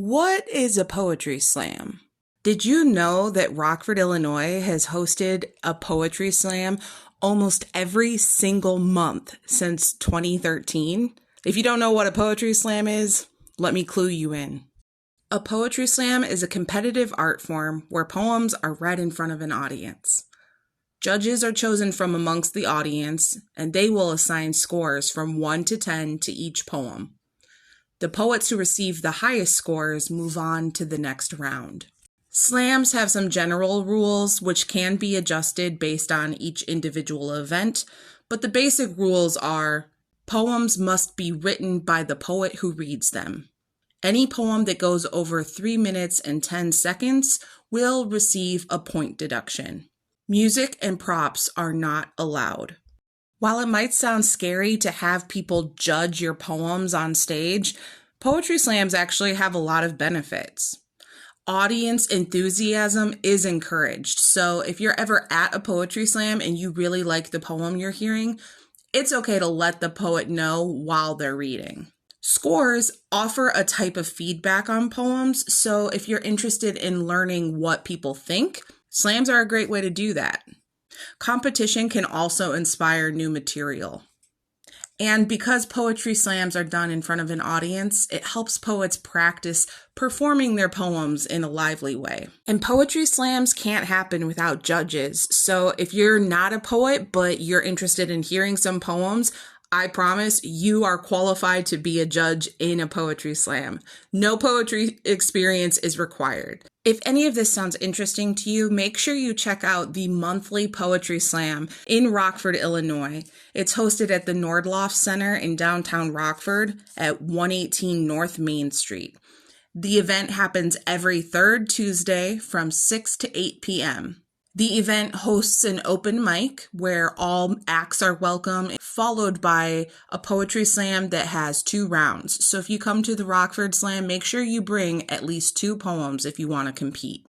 What is a poetry slam? Did you know that Rockford, Illinois has hosted a poetry slam almost every single month since 2013? If you don't know what a poetry slam is, let me clue you in. A poetry slam is a competitive art form where poems are read in front of an audience. Judges are chosen from amongst the audience, and they will assign scores from 1 to 10 to each poem. The poets who receive the highest scores move on to the next round. Slams have some general rules which can be adjusted based on each individual event, but the basic rules are: poems must be written by the poet who reads them. Any poem that goes over 3 minutes and 10 seconds will receive a point deduction. Music and props are not allowed. While it might sound scary to have people judge your poems on stage, poetry slams actually have a lot of benefits. Audience enthusiasm is encouraged, so if you're ever at a poetry slam and you really like the poem you're hearing, it's okay to let the poet know while they're reading. Scores offer a type of feedback on poems, so if you're interested in learning what people think, slams are a great way to do that. Competition can also inspire new material. And because poetry slams are done in front of an audience, it helps poets practice performing their poems in a lively way. And poetry slams can't happen without judges. So if you're not a poet, but you're interested in hearing some poems, I promise you are qualified to be a judge in a poetry slam. No poetry experience is required. If any of this sounds interesting to you, make sure you check out the monthly poetry slam in Rockford, Illinois. It's hosted at the Nordloff Center in downtown Rockford at 118 North Main Street. The event happens every third Tuesday from 6 to 8 p.m. The event hosts an open mic where all acts are welcome, followed by a poetry slam that has 2 rounds. So if you come to the Rockford Slam, make sure you bring at least 2 poems if you want to compete.